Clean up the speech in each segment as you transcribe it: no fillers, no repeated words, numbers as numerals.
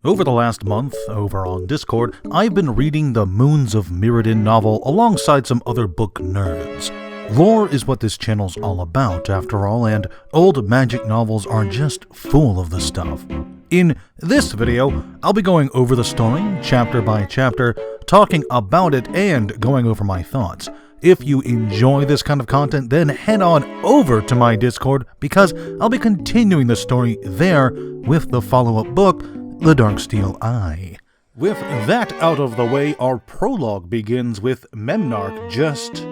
Over the last month, over on Discord, I've been reading the Moons of Mirrodin novel alongside some other book nerds. Lore is what this channel's all about, after all, and old magic novels are just full of the stuff. In this video, I'll be going over the story, chapter by chapter, talking about it, and going over my thoughts. If you enjoy this kind of content, then head on over to my Discord, because I'll be continuing the story there with the follow-up book, The Darksteel Eye. With that out of the way, our prologue begins with Memnarch just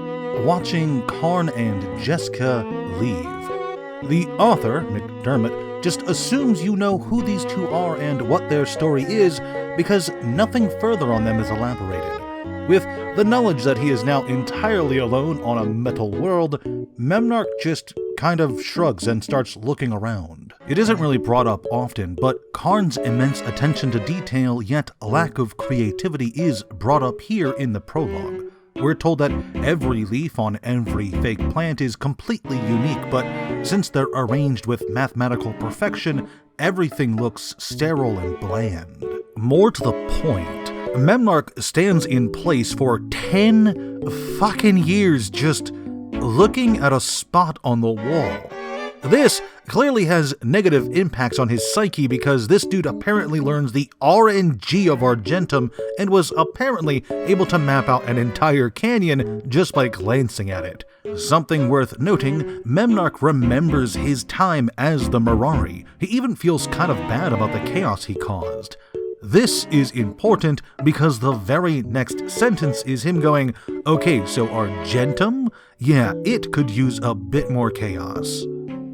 watching Karn and Jessica leave. The author, McDermott, just assumes you know who these two are and what their story is because nothing further on them is elaborated. With the knowledge that he is now entirely alone on a metal world, Memnarch just kind of shrugs and starts looking around. It isn't really brought up often, but Karn's immense attention to detail yet lack of creativity is brought up here in the prologue. We're told that every leaf on every fake plant is completely unique, but since they're arranged with mathematical perfection, everything looks sterile and bland. More to the point, Memnarch stands in place for 10 fucking years just looking at a spot on the wall. This clearly has negative impacts on his psyche because this dude apparently learns the RNG of Argentum and was apparently able to map out an entire canyon just by glancing at it. Something worth noting, Memnarch remembers his time as the Mirari. He even feels kind of bad about the chaos he caused. This is important because the very next sentence is him going, okay, so Argentum? Yeah, it could use a bit more chaos.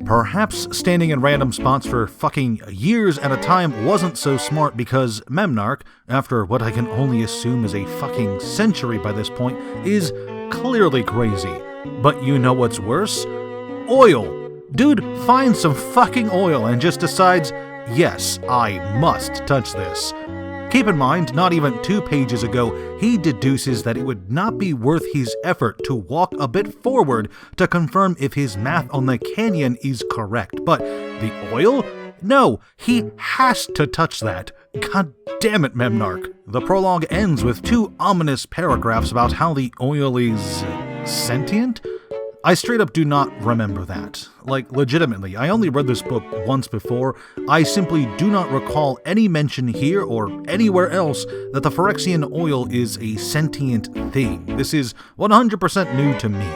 Perhaps standing in random spots for fucking years at a time wasn't so smart because Memnarch, after what I can only assume is a fucking century by this point, is clearly crazy. But you know what's worse? Oil! Dude finds some fucking oil and just decides, yes, I must touch this. Keep in mind, not even 2 pages ago, he deduces that it would not be worth his effort to walk a bit forward to confirm if his math on the canyon is correct. But the oil? No, he has to touch that. God damn it, Memnarch. The prologue ends with 2 ominous paragraphs about how the oil is sentient? I straight up do not remember that. Like, legitimately, I only read this book once before. I simply do not recall any mention here or anywhere else that the Phyrexian oil is a sentient thing. This is 100% new to me.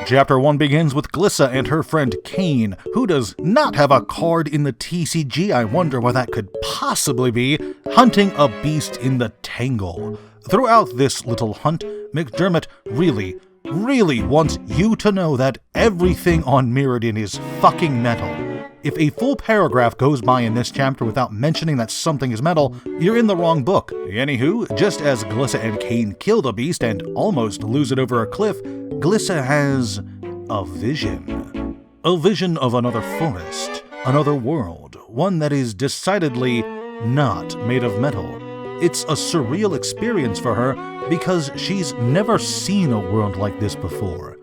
Chapter 1 begins with Glissa and her friend Kane, who does not have a card in the TCG, I wonder why that could possibly be, hunting a beast in the Tangle. Throughout this little hunt, McDermott really wants you to know that everything on Mirrodin is fucking metal. If a full paragraph goes by in this chapter without mentioning that something is metal, you're in the wrong book. Anywho, just as Glissa and Kane kill the beast and almost lose it over a cliff, Glissa has a vision. A vision of another forest, another world, one that is decidedly not made of metal. It's a surreal experience for her because she's never seen a world like this before.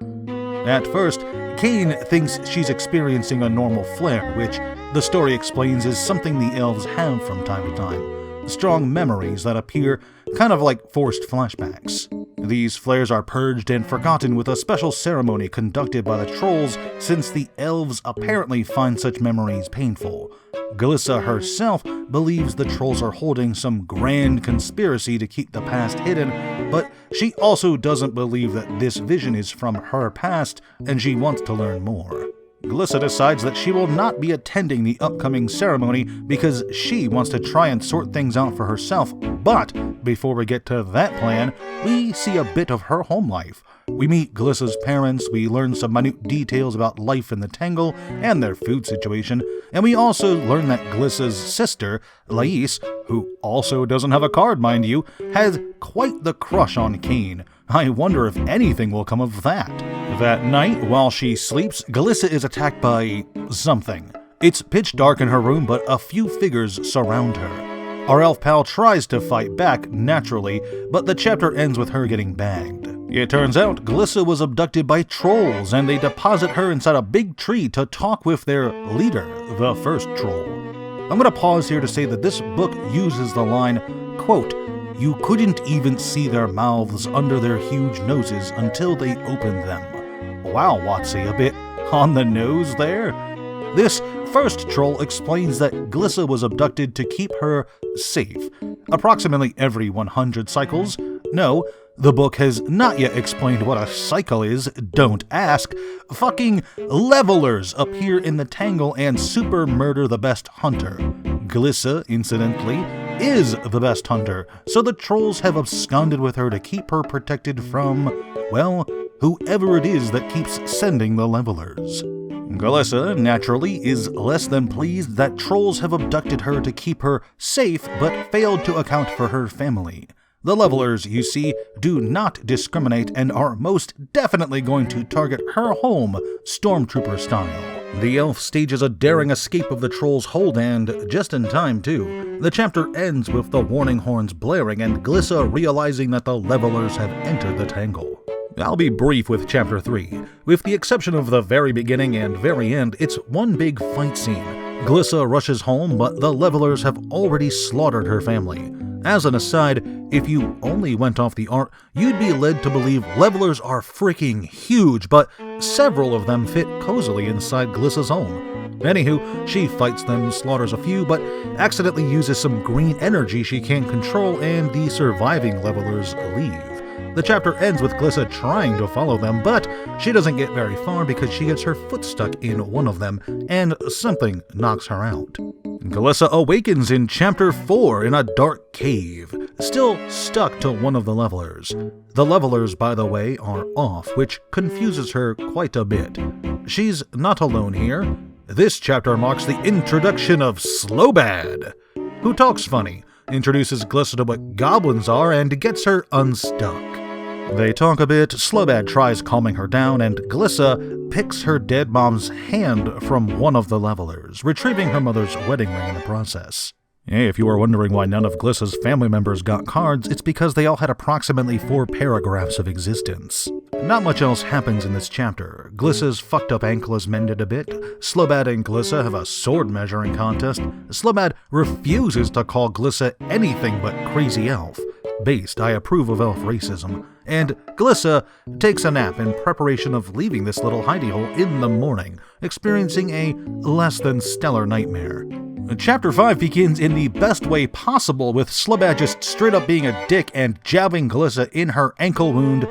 At first, Kane thinks she's experiencing a normal flare, which the story explains is something the elves have from time to time. Strong memories that appear kind of like forced flashbacks. These flares are purged and forgotten with a special ceremony conducted by the trolls since the elves apparently find such memories painful. Glissa herself believes the trolls are holding some grand conspiracy to keep the past hidden, but she also doesn't believe that this vision is from her past, and she wants to learn more. Glissa decides that she will not be attending the upcoming ceremony because she wants to try and sort things out for herself, but before we get to that plan, we see a bit of her home life. We meet Glissa's parents, we learn some minute details about life in the Tangle and their food situation, and we also learn that Glissa's sister, Lais, who also doesn't have a card mind you, has quite the crush on Kane. I wonder if anything will come of that. That night, while she sleeps, Glissa is attacked by something. It's pitch dark in her room, but a few figures surround her. Our elf pal tries to fight back, naturally, but the chapter ends with her getting bagged. It turns out Glissa was abducted by trolls, and they deposit her inside a big tree to talk with their leader, the first troll. I'm gonna pause here to say that this book uses the line, quote, "You couldn't even see their mouths under their huge noses until they opened them." Wow, Watsy, a bit on the nose there? This first troll explains that Glissa was abducted to keep her safe, approximately every 100 cycles. No, the book has not yet explained what a cycle is, don't ask. Fucking levelers appear in the Tangle and super murder the best hunter. Glissa, incidentally, is the best hunter, so the trolls have absconded with her to keep her protected from, well, whoever it is that keeps sending the levelers. Glissa, naturally, is less than pleased that trolls have abducted her to keep her safe but failed to account for her family. The levelers, you see, do not discriminate and are most definitely going to target her home, stormtrooper style. The elf stages a daring escape of the troll's hold, and just in time, too. The chapter ends with the warning horns blaring and Glissa realizing that the levelers have entered the Tangle. I'll be brief with Chapter 3. With the exception of the very beginning and very end, it's one big fight scene. Glissa rushes home, but the levelers have already slaughtered her family. As an aside, if you only went off the art, you'd be led to believe levelers are freaking huge, but several of them fit cozily inside Glissa's home. Anywho, she fights them, slaughters a few, but accidentally uses some green energy she can't control, and the surviving levelers leave. The chapter ends with Glissa trying to follow them, but she doesn't get very far because she gets her foot stuck in one of them, and something knocks her out. Glissa awakens in Chapter 4 in a dark cave, still stuck to one of the levelers. The levelers, by the way, are off, which confuses her quite a bit. She's not alone here. This chapter marks the introduction of Slobad, who talks funny, introduces Glissa to what goblins are, and gets her unstuck. They talk a bit, Slobad tries calming her down, and Glissa picks her dead mom's hand from one of the levelers, retrieving her mother's wedding ring in the process. Hey, if you are wondering why none of Glissa's family members got cards, it's because they all had approximately 4 paragraphs of existence. Not much else happens in this chapter. Glissa's fucked up ankle is mended a bit, Slobad and Glissa have a sword measuring contest, Slobad refuses to call Glissa anything but crazy elf. Based, I approve of elf racism. And Glissa takes a nap in preparation of leaving this little hidey hole in the morning, experiencing a less than stellar nightmare. Chapter 5 begins in the best way possible, with Slobad just straight up being a dick and jabbing Glissa in her ankle wound.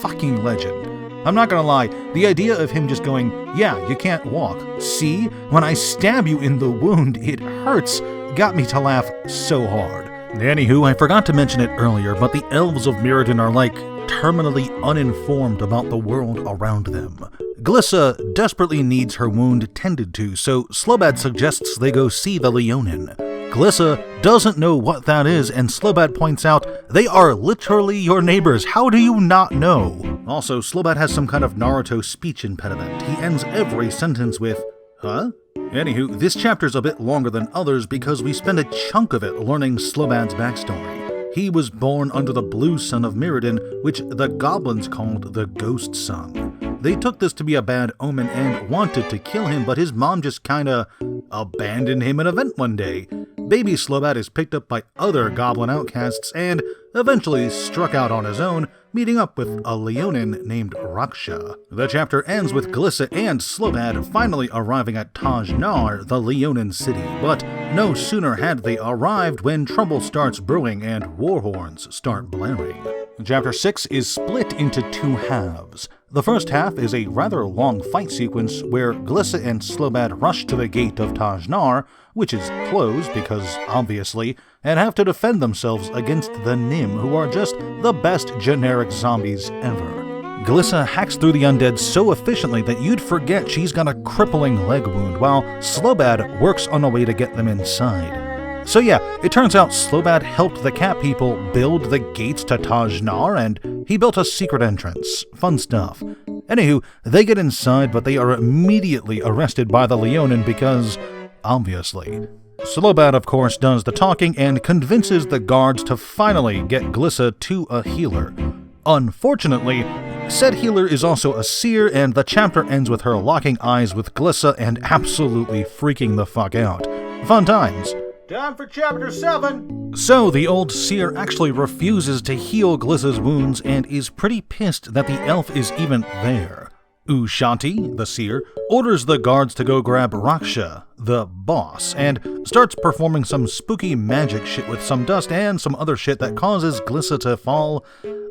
Fucking legend. I'm not gonna lie, the idea of him just going, "Yeah, you can't walk. See? When I stab you in the wound, it hurts," got me to laugh so hard. Anywho, I forgot to mention it earlier, but the elves of Mirrodin are like terminally uninformed about the world around them. Glissa desperately needs her wound tended to, so Slobad suggests they go see the leonin. Glissa doesn't know what that is, and Slobad points out, "They are literally your neighbors, how do you not know?" Also, Slobad has some kind of Naruto speech impediment. He ends every sentence with, "Huh?" Anywho, this chapter's a bit longer than others because we spend a chunk of it learning Slobad's backstory. He was born under the blue sun of Mirrodin, which the goblins called the Ghost Sun. They took this to be a bad omen and wanted to kill him, but his mom just kinda abandoned him in a vent one day. Baby Slobad is picked up by other goblin outcasts and eventually struck out on his own, meeting up with a leonin named Raksha. The chapter ends with Glissa and Slobad finally arriving at Tajar, the leonin city, but no sooner had they arrived when trouble starts brewing and war horns start blaring. Chapter 6 is split into 2 halves. The first half is a rather long fight sequence where Glissa and Slobad rush to the gate of Tajar, which is closed because, obviously, and have to defend themselves against the Nim, who are just the best generic zombies ever. Glissa hacks through the undead so efficiently that you'd forget she's got a crippling leg wound, while Slobad works on a way to get them inside. So yeah, it turns out Slobad helped the cat people build the gates to Tajar, and he built a secret entrance. Fun stuff. Anywho, they get inside, but they are immediately arrested by the leonin because, obviously. Slobad, of course, does the talking and convinces the guards to finally get Glissa to a healer. Unfortunately, said healer is also a seer, and the chapter ends with her locking eyes with Glissa and absolutely freaking the fuck out. Fun times. Time for chapter 7! So the old seer actually refuses to heal Glissa's wounds and is pretty pissed that the elf is even there. Ushanti, the seer, orders the guards to go grab Raksha, the boss, and starts performing some spooky magic shit with some dust and some other shit that causes Glissa to fall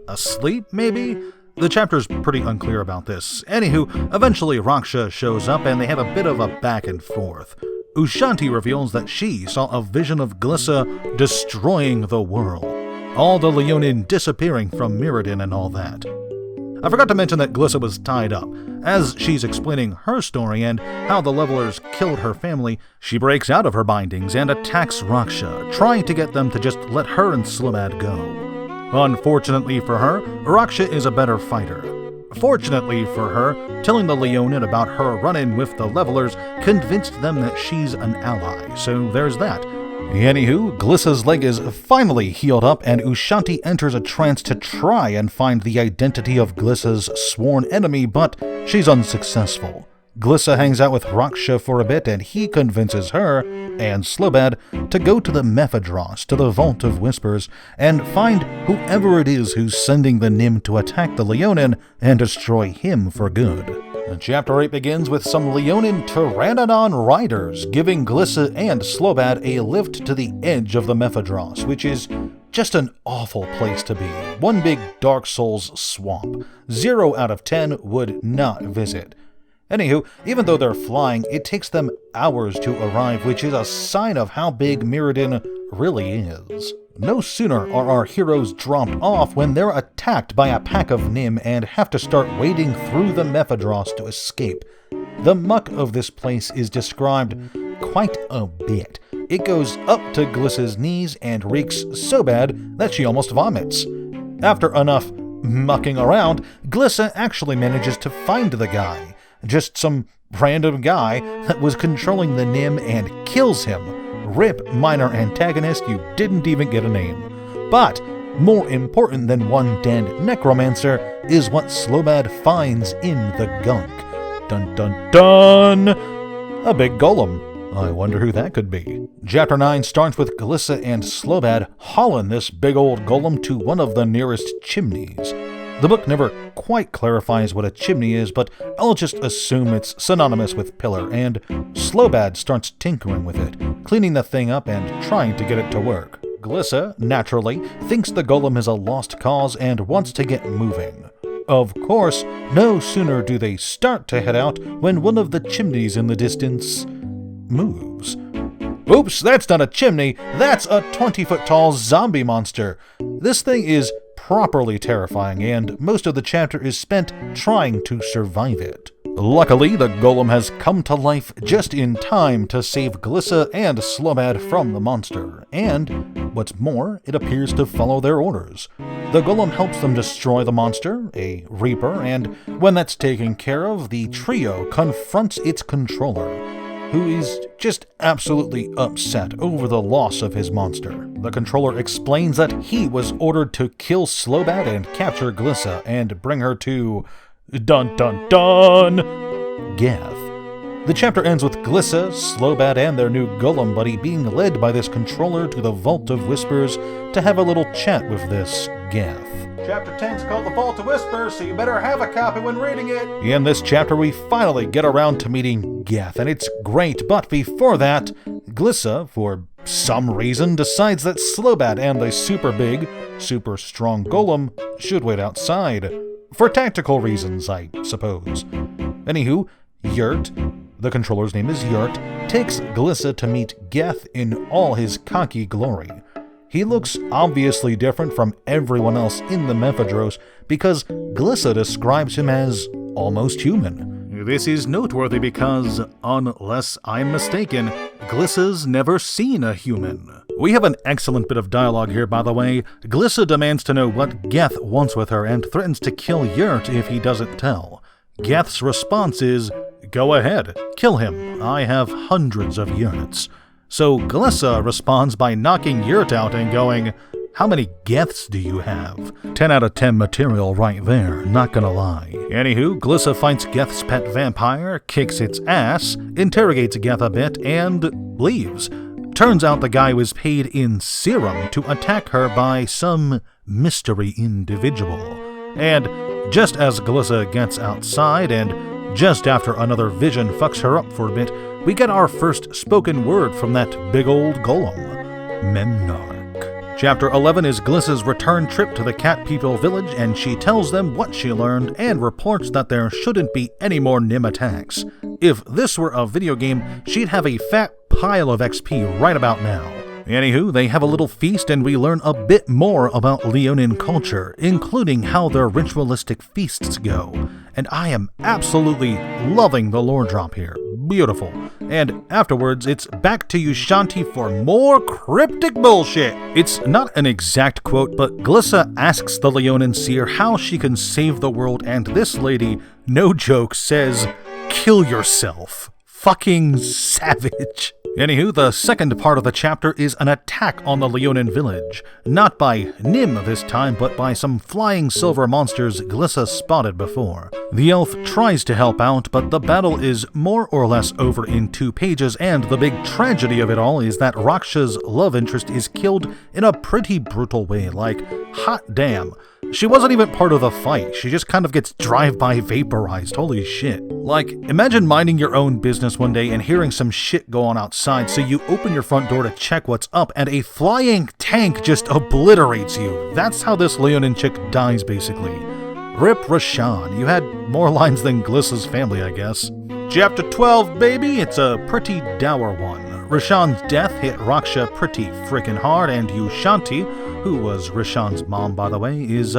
asleep, maybe? The chapter's pretty unclear about this. Anywho, eventually Raksha shows up and they have a bit of a back and forth. Ushanti reveals that she saw a vision of Glissa destroying the world, all the leonin disappearing from Mirrodin and all that. I forgot to mention that Glissa was tied up. As she's explaining her story and how the levelers killed her family, she breaks out of her bindings and attacks Raksha, trying to get them to just let her and Slobad go. Unfortunately for her, Raksha is a better fighter. Fortunately for her, telling the leonin about her run-in with the levelers convinced them that she's an ally, so there's that. Anywho, Glissa's leg is finally healed up and Ushanti enters a trance to try and find the identity of Glissa's sworn enemy, but she's unsuccessful. Glissa hangs out with Raksha for a bit and he convinces her, and Slobad, to go to the Mephidross, to the Vault of Whispers, and find whoever it is who's sending the Nym to attack the leonin and destroy him for good. Chapter 8 begins with some leonin Pteranodon riders giving Glissa and Slobad a lift to the edge of the Mephidross, which is just an awful place to be. One big Dark Souls swamp. 0 out of 10 would not visit. Anywho, even though they're flying, it takes them hours to arrive, which is a sign of how big Mirrodin really is. No sooner are our heroes dropped off when they're attacked by a pack of Nym and have to start wading through the Mephidross to escape. The muck of this place is described quite a bit. It goes up to Glissa's knees and reeks so bad that she almost vomits. After enough mucking around, Glissa actually manages to find the guy. Just some random guy that was controlling the Nym and kills him. RIP minor antagonist, you didn't even get a name. But more important than one dead necromancer is what Slobad finds in the gunk. Dun dun dun! A big golem. I wonder who that could be. Chapter 9 starts with Glissa and Slobad hauling this big old golem to one of the nearest chimneys. The book never quite clarifies what a chimney is, but I'll just assume it's synonymous with pillar, and Slobad starts tinkering with it, cleaning the thing up and trying to get it to work. Glissa, naturally, thinks the golem is a lost cause and wants to get moving. Of course, no sooner do they start to head out when one of the chimneys in the distance moves. Oops, that's not a chimney, that's a 20-foot-tall zombie monster. This thing is properly terrifying, and most of the chapter is spent trying to survive it. Luckily, the golem has come to life just in time to save Glissa and Slobad from the monster, and, what's more, it appears to follow their orders. The golem helps them destroy the monster, a reaper, and when that's taken care of, the trio confronts its controller, who is just absolutely upset over the loss of his monster. The controller explains that he was ordered to kill Slobad and capture Glissa and bring her to dun dun dun Geth. The chapter ends with Glissa, Slobad, and their new golem buddy being led by this controller to the Vault of Whispers to have a little chat with this Geth. Chapter 10 is called the Vault of Whispers, so you better have a copy when reading it. In this chapter, we finally get around to meeting Geth, and it's great, but before that, Glissa, for some reason, decides that Slobad and the super big, super strong golem should wait outside. For tactical reasons, I suppose. Anywho, Yurt, the controller's name is Yurt, takes Glissa to meet Geth in all his cocky glory. He looks obviously different from everyone else in the Mephidross because Glissa describes him as almost human. This is noteworthy because, unless I'm mistaken, Glissa's never seen a human. We have an excellent bit of dialogue here, by the way. Glissa demands to know what Geth wants with her and threatens to kill Yurt if he doesn't tell. Geth's response is, "Go ahead, kill him. I have hundreds of Yurts." So Glissa responds by knocking Yurt out and going, "How many Geths do you have?" 10 out of 10 material right there, not gonna lie. Anywho, Glissa fights Geth's pet vampire, kicks its ass, interrogates Geth a bit, and leaves. Turns out the guy was paid in serum to attack her by some mystery individual. And just as Glissa gets outside, and just after another vision fucks her up for a bit, we get our first spoken word from that big old golem, Memnarch. Chapter 11 is Glissa's return trip to the Cat People village, and she tells them what she learned and reports that there shouldn't be any more Nim attacks. If this were a video game, she'd have a fat pile of XP right about now. Anywho, they have a little feast and we learn a bit more about leonin culture, including how their ritualistic feasts go. And I am absolutely loving the lore drop here. Beautiful. And afterwards, it's back to Ushanti for more cryptic bullshit. It's not an exact quote, but Glissa asks the Leonin seer how she can save the world, and this lady, no joke, says, "Kill yourself." Fucking savage. Anywho, the second part of the chapter is an attack on the Leonin village. Not by Nim this time, but by some flying silver monsters Glissa spotted before. The elf tries to help out, but the battle is more or less over in 2 pages, and the big tragedy of it all is that Raksha's love interest is killed in a pretty brutal way, like, hot damn. She wasn't even part of the fight, she just kind of gets drive-by vaporized, holy shit. Like, imagine minding your own business one day and hearing some shit go on outside, so you open your front door to check what's up, and a flying tank just obliterates you. That's how this Leonin chick dies, basically. Rip Rashan, you had more lines than Glissa's family, I guess. Chapter 12, baby, it's a pretty dour one. Rashan's death hit Raksha pretty frickin' hard, and Ushanti, who was Rashan's mom, by the way, is,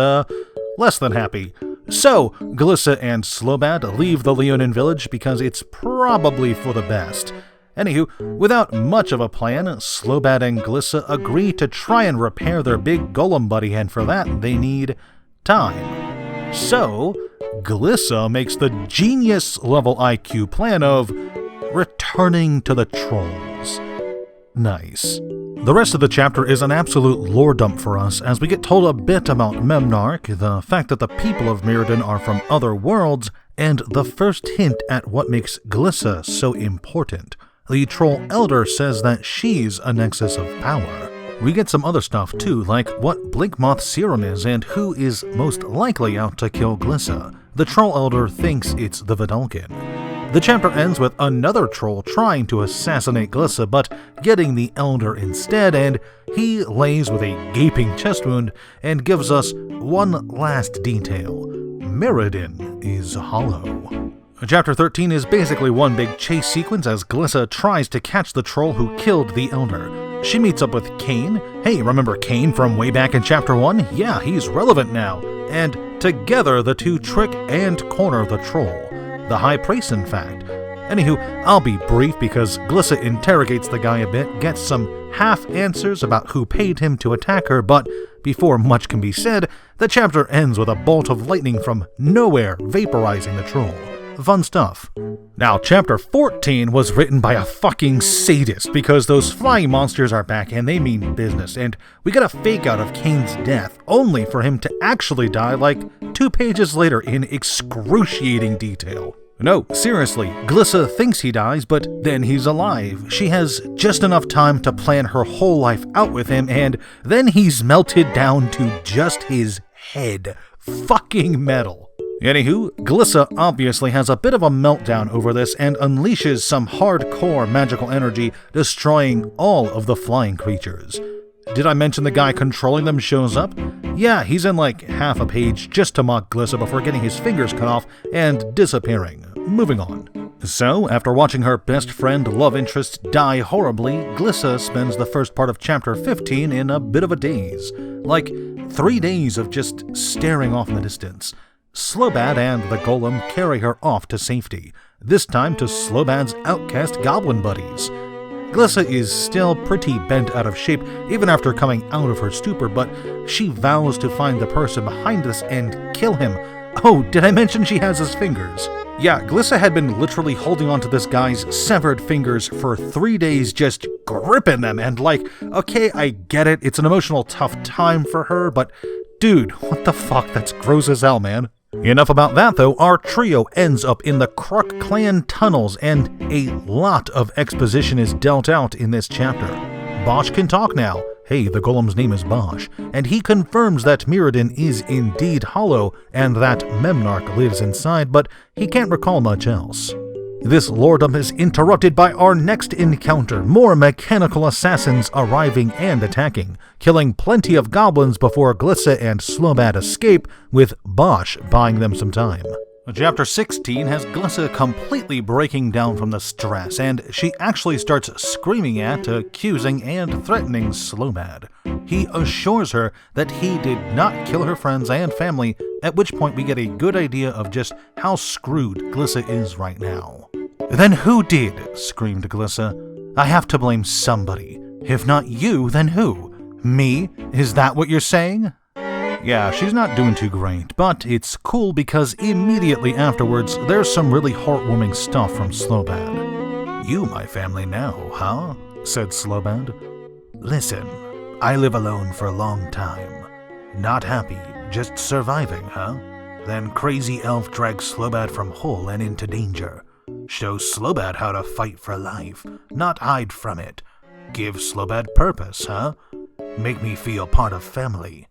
less than happy. So, Glissa and Slobad leave the Leonin village because it's probably for the best. Anywho, without much of a plan, Slobad and Glissa agree to try and repair their big golem buddy, and for that, they need time. So, Glissa makes the genius-level IQ plan of returning to the trolls. Nice. The rest of the chapter is an absolute lore dump for us, as we get told a bit about Memnarch, the fact that the people of Mirrodin are from other worlds, and the first hint at what makes Glissa so important. The Troll Elder says that she's a nexus of power. We get some other stuff too, like what Blinkmoth serum is and who is most likely out to kill Glissa. The Troll Elder thinks it's the Vidalkin. The chapter ends with another troll trying to assassinate Glissa, but getting the Elder instead, and he lays with a gaping chest wound and gives us one last detail. Mirrodin is hollow. Chapter 13 is basically one big chase sequence as Glissa tries to catch the troll who killed the Elder. She meets up with Cain. Hey, remember Cain from way back in Chapter 1? Yeah, he's relevant now. And together the two trick and corner the troll. The High Priest, in fact. Anywho, I'll be brief because Glissa interrogates the guy a bit, gets some half answers about who paid him to attack her, but before much can be said, the chapter ends with a bolt of lightning from nowhere vaporizing the troll. Fun stuff. Now, Chapter 14 was written by a fucking sadist because those flying monsters are back and they mean business, and we get a fake out of Cain's death, only for him to actually die like 2 pages later in excruciating detail. No, seriously, Glissa thinks he dies, but then he's alive. She has just enough time to plan her whole life out with him, and then he's melted down to just his head. Fucking metal. Anywho, Glissa obviously has a bit of a meltdown over this and unleashes some hardcore magical energy, destroying all of the flying creatures. Did I mention the guy controlling them shows up? Yeah, he's in like half a page just to mock Glissa before getting his fingers cut off and disappearing. Moving on. So, after watching her best friend love interest die horribly, Glissa spends the first part of Chapter 15 in a bit of a daze. Like 3 days of just staring off in the distance. Slobad and the Golem carry her off to safety, this time to Slobad's outcast goblin buddies. Glissa is still pretty bent out of shape even after coming out of her stupor, but she vows to find the person behind this and kill him. Oh, did I mention she has his fingers? Yeah, Glissa had been literally holding onto this guy's severed fingers for 3 days, just gripping them, and like, okay, I get it, it's an emotional tough time for her, but dude, what the fuck, that's gross as hell, man. Enough about that though, our trio ends up in the Kruk clan tunnels and a lot of exposition is dealt out in this chapter. Bosch can talk now. Hey, the Golem's name is Bosch, and he confirms that Mirrodin is indeed hollow and that Memnarch lives inside, but he can't recall much else. This lore dump is interrupted by our next encounter, more mechanical assassins arriving and attacking, killing plenty of goblins before Glissa and Slobad escape, with Bosch buying them some time. Chapter 16 has Glissa completely breaking down from the stress, and she actually starts screaming at, accusing, and threatening Slobad. He assures her that he did not kill her friends and family, at which point we get a good idea of just how screwed Glissa is right now. "Then who did?" screamed Glissa. "I have to blame somebody. If not you, then who? Me? Is that what you're saying?" Yeah, she's not doing too great, but it's cool because immediately afterwards, there's some really heartwarming stuff from Slobad. "You my family now, huh?" said Slobad. "Listen, I live alone for a long time. Not happy, just surviving, huh? Then crazy elf drags Slobad from hole and into danger. Show Slobad how to fight for life, not hide from it. Give Slobad purpose, huh? Make me feel part of family."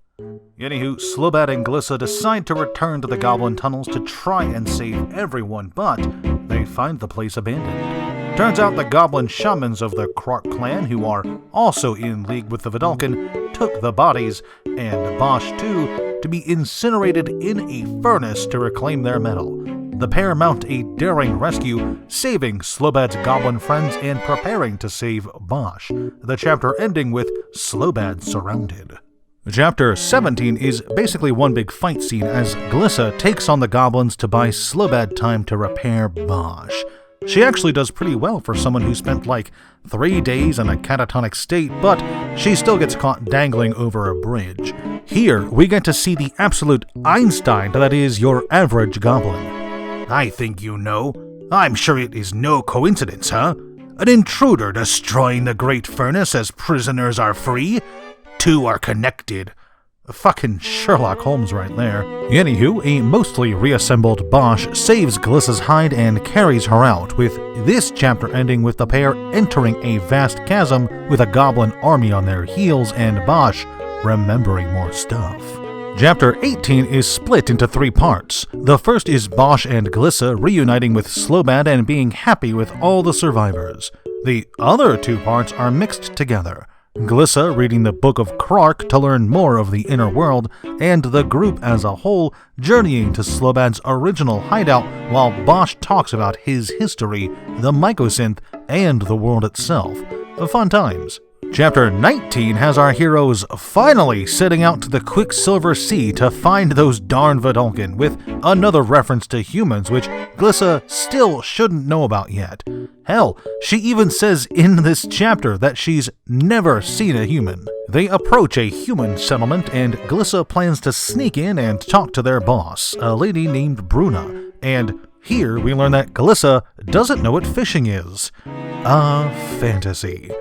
Anywho, Slobad and Glissa decide to return to the goblin tunnels to try and save everyone, but they find the place abandoned. Turns out the goblin shamans of the Kruk clan, who are also in league with the Vidalcan, took the bodies, and Bosch too, to be incinerated in a furnace to reclaim their metal. The pair mount a daring rescue, saving Slobad's goblin friends and preparing to save Bosch, the chapter ending with Slobad surrounded. Chapter 17 is basically one big fight scene as Glissa takes on the goblins to buy Slobad time to repair Bosch. She actually does pretty well for someone who spent like 3 days in a catatonic state, but she still gets caught dangling over a bridge. Here, we get to see the absolute Einstein that is your average goblin. "I think you know. I'm sure it is no coincidence, huh? An intruder destroying the great furnace as prisoners are free? Two are connected." Fucking Sherlock Holmes right there. Anywho, a mostly reassembled Bosch saves Glissa's hide and carries her out, with this chapter ending with the pair entering a vast chasm with a goblin army on their heels and Bosch remembering more stuff. Chapter 18 is split into 3 parts. The first is Bosch and Glissa reuniting with Slobad and being happy with all the survivors. The other 2 parts are mixed together. Glissa reading the Book of Kruk to learn more of the inner world, and the group as a whole journeying to Slobad's original hideout while Bosch talks about his history, the mycosynth, and the world itself. Fun times. Chapter 19 has our heroes finally setting out to the Quicksilver Sea to find those darn Vidalcan, with another reference to humans which Glissa still shouldn't know about yet. Hell, she even says in this chapter that she's never seen a human. They approach a human settlement and Glissa plans to sneak in and talk to their boss, a lady named Bruna, and here we learn that Glissa doesn't know what fishing is. A fantasy.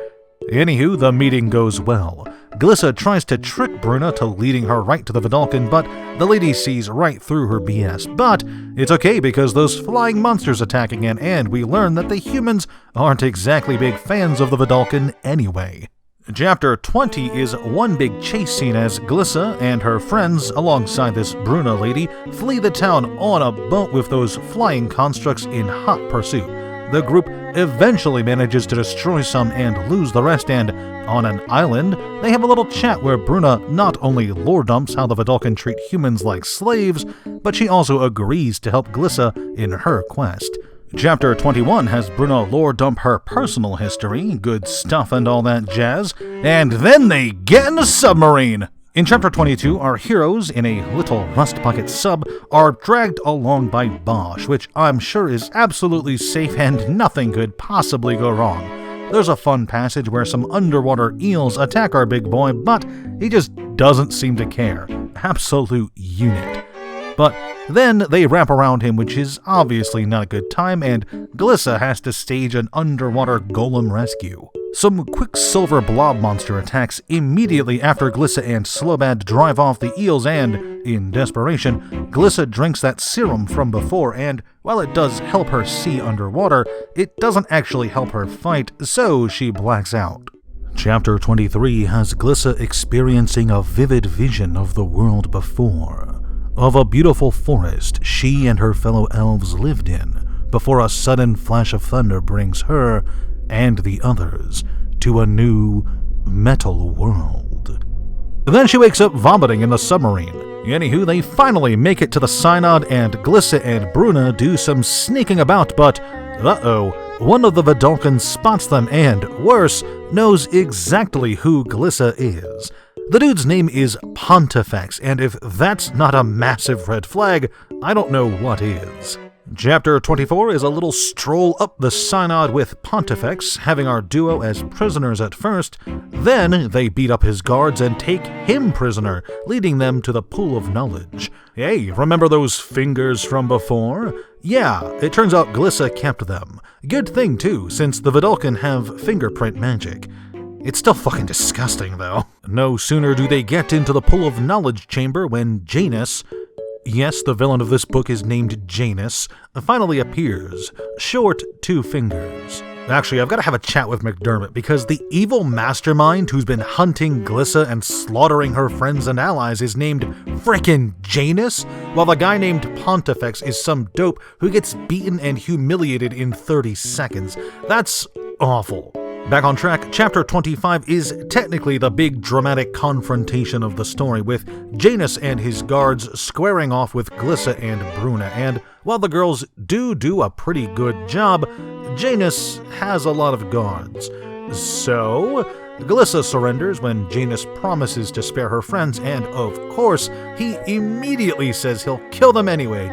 Anywho, the meeting goes well. Glissa tries to trick Bruna to leading her right to the Vidalcan, but the lady sees right through her BS. But it's okay because those flying monsters attack again, and we learn that the humans aren't exactly big fans of the Vidalcan anyway. Chapter 20 is one big chase scene as Glissa and her friends, alongside this Bruna lady, flee the town on a boat with those flying constructs in hot pursuit. The group eventually manages to destroy some and lose the rest, and on an island, they have a little chat where Bruna not only lore dumps how the Vidalcan treat humans like slaves, but she also agrees to help Glissa in her quest. Chapter 21 has Bruna lore dump her personal history, good stuff and all that jazz, and then they get in a submarine! In Chapter 22, our heroes, in a little rust bucket sub, are dragged along by Bosch, which I'm sure is absolutely safe and nothing could possibly go wrong. There's a fun passage where some underwater eels attack our big boy, but he just doesn't seem to care. Absolute unit. But then they wrap around him, which is obviously not a good time, and Glissa has to stage an underwater golem rescue. Some quicksilver blob monster attacks immediately after Glissa and Slobad drive off the eels and, in desperation, Glissa drinks that serum from before, and while it does help her see underwater, it doesn't actually help her fight, so she blacks out. Chapter 23 has Glissa experiencing a vivid vision of the world before, of a beautiful forest she and her fellow elves lived in, before a sudden flash of thunder brings her and the others to a new metal world. Then she wakes up vomiting in the submarine. Anywho, they finally make it to the Synod, and Glissa and Bruna do some sneaking about, but one of the Vidalcans spots them and, worse, knows exactly who Glissa is. The dude's name is Pontifex, and if that's not a massive red flag, I don't know what is. Chapter 24 is a little stroll up the Synod with Pontifex, having our duo as prisoners at first. Then they beat up his guards and take him prisoner, leading them to the Pool of Knowledge. Hey, remember those fingers from before? Yeah, it turns out Glissa kept them. Good thing too, since the Vidalcan have fingerprint magic. It's still fucking disgusting though. No sooner do they get into the Pool of Knowledge chamber when Janus, yes, the villain of this book is named Janus, finally appears. Short 2 fingers. Actually, I've got to have a chat with McDermott, because the evil mastermind who's been hunting Glissa and slaughtering her friends and allies is named frickin' Janus, while the guy named Pontifex is some dope who gets beaten and humiliated in 30 seconds. That's awful. Back on track, Chapter 25 is technically the big dramatic confrontation of the story, with Janus and his guards squaring off with Glissa and Bruna, and while the girls do a pretty good job, Janus has a lot of guards. So, Glissa surrenders when Janus promises to spare her friends, and of course, he immediately says he'll kill them anyway.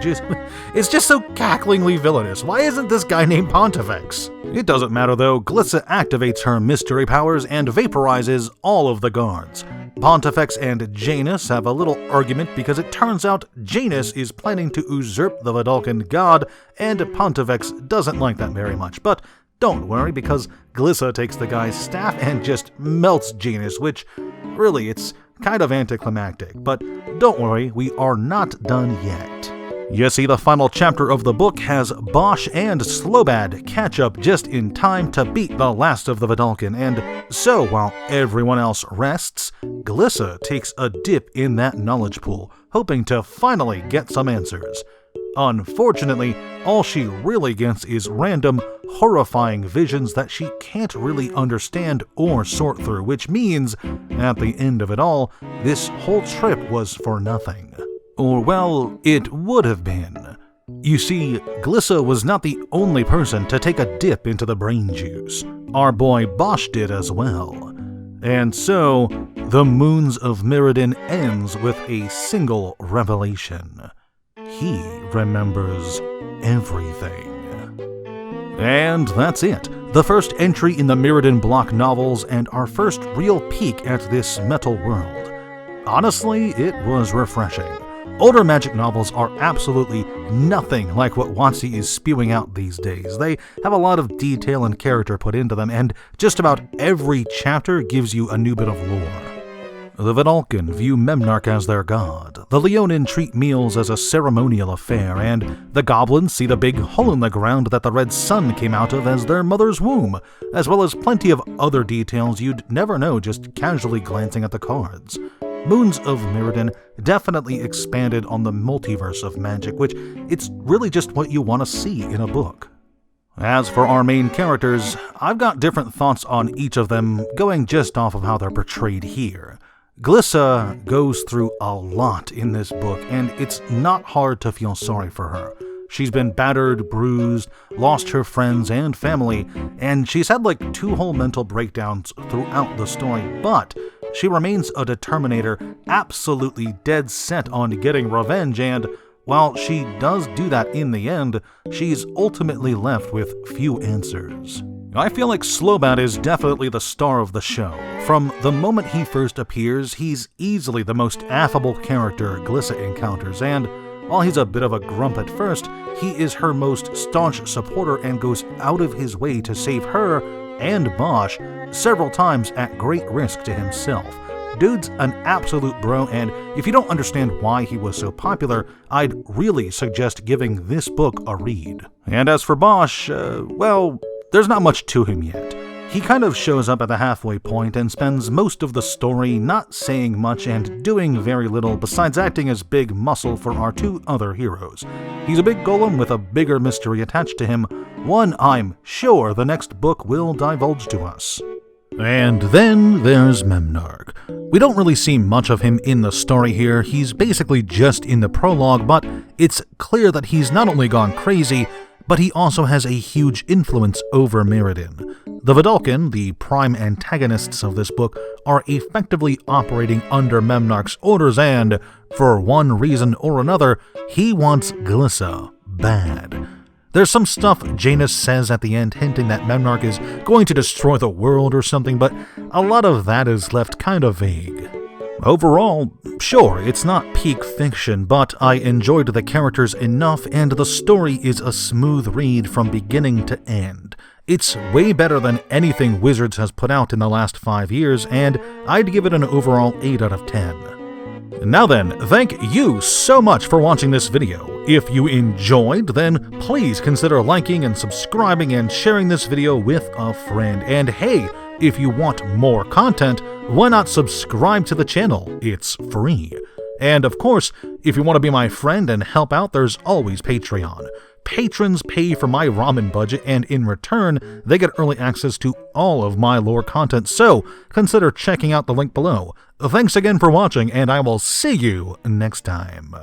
It's just so cacklingly villainous. Why isn't this guy named Pontifex? It doesn't matter though, Glissa activates her mystery powers and vaporizes all of the guards. Pontifex and Janus have a little argument because it turns out Janus is planning to usurp the Vidalcan god, and Pontifex doesn't like that very much, but don't worry, because Glissa takes the guy's staff and just melts Janus, which, really, it's kind of anticlimactic. But don't worry, we are not done yet. You see, the final chapter of the book has Bosch and Slobad catch up just in time to beat the last of the Vidalcan, and so while everyone else rests, Glissa takes a dip in that knowledge pool, hoping to finally get some answers. Unfortunately, all she really gets is random, horrifying visions that she can't really understand or sort through, which means, at the end of it all, this whole trip was for nothing. Or, well, it would have been. You see, Glissa was not the only person to take a dip into the brain juice. Our boy Bosch did as well. And so, the Moons of Mirrodin ends with a single revelation. He remembers everything. And that's it. The first entry in the Mirrodin-Block novels and our first real peek at this metal world. Honestly, it was refreshing. Older magic novels are absolutely nothing like what WotC is spewing out these days. They have a lot of detail and character put into them, and just about every chapter gives you a new bit of lore. The Vidalcan view Memnarch as their god, the leonin treat meals as a ceremonial affair, and the goblins see the big hole in the ground that the red sun came out of as their mother's womb, as well as plenty of other details you'd never know just casually glancing at the cards. Moons of Mirrodin definitely expanded on the multiverse of magic, which it's really just what you want to see in a book. As for our main characters, I've got different thoughts on each of them, going just off of how they're portrayed here. Glissa goes through a lot in this book, and it's not hard to feel sorry for her. She's been battered, bruised, lost her friends and family, and she's had like 2 whole mental breakdowns throughout the story, but she remains a determinator, absolutely dead set on getting revenge, and while she does do that in the end, she's ultimately left with few answers. I feel like Slobad is definitely the star of the show. From the moment he first appears, he's easily the most affable character Glissa encounters, and while he's a bit of a grump at first, he is her most staunch supporter and goes out of his way to save her and Bosch, several times at great risk to himself. Dude's an absolute bro, and if you don't understand why he was so popular, I'd really suggest giving this book a read. And as for Bosch, well, there's not much to him yet. He kind of shows up at the halfway point and spends most of the story not saying much and doing very little besides acting as big muscle for our two other heroes. He's a big golem with a bigger mystery attached to him, one I'm sure the next book will divulge to us. And then there's Memnarch. We don't really see much of him in the story here. He's basically just in the prologue, but it's clear that he's not only gone crazy, but he also has a huge influence over Mirrodin. The Vedalken, the prime antagonists of this book, are effectively operating under Memnarch's orders and, for one reason or another, he wants Glissa bad. There's some stuff Janus says at the end hinting that Memnarch is going to destroy the world or something, but a lot of that is left kind of vague. Overall, sure, it's not peak fiction, but I enjoyed the characters enough and the story is a smooth read from beginning to end. It's way better than anything Wizards has put out in the last 5 years, and I'd give it an overall 8 out of 10. Now then, thank you so much for watching this video. If you enjoyed, then please consider liking and subscribing and sharing this video with a friend. And hey, if you want more content, why not subscribe to the channel? It's free. And of course, if you want to be my friend and help out, there's always Patreon. Patrons pay for my ramen budget, and in return, they get early access to all of my lore content, so consider checking out the link below. Thanks again for watching, and I will see you next time.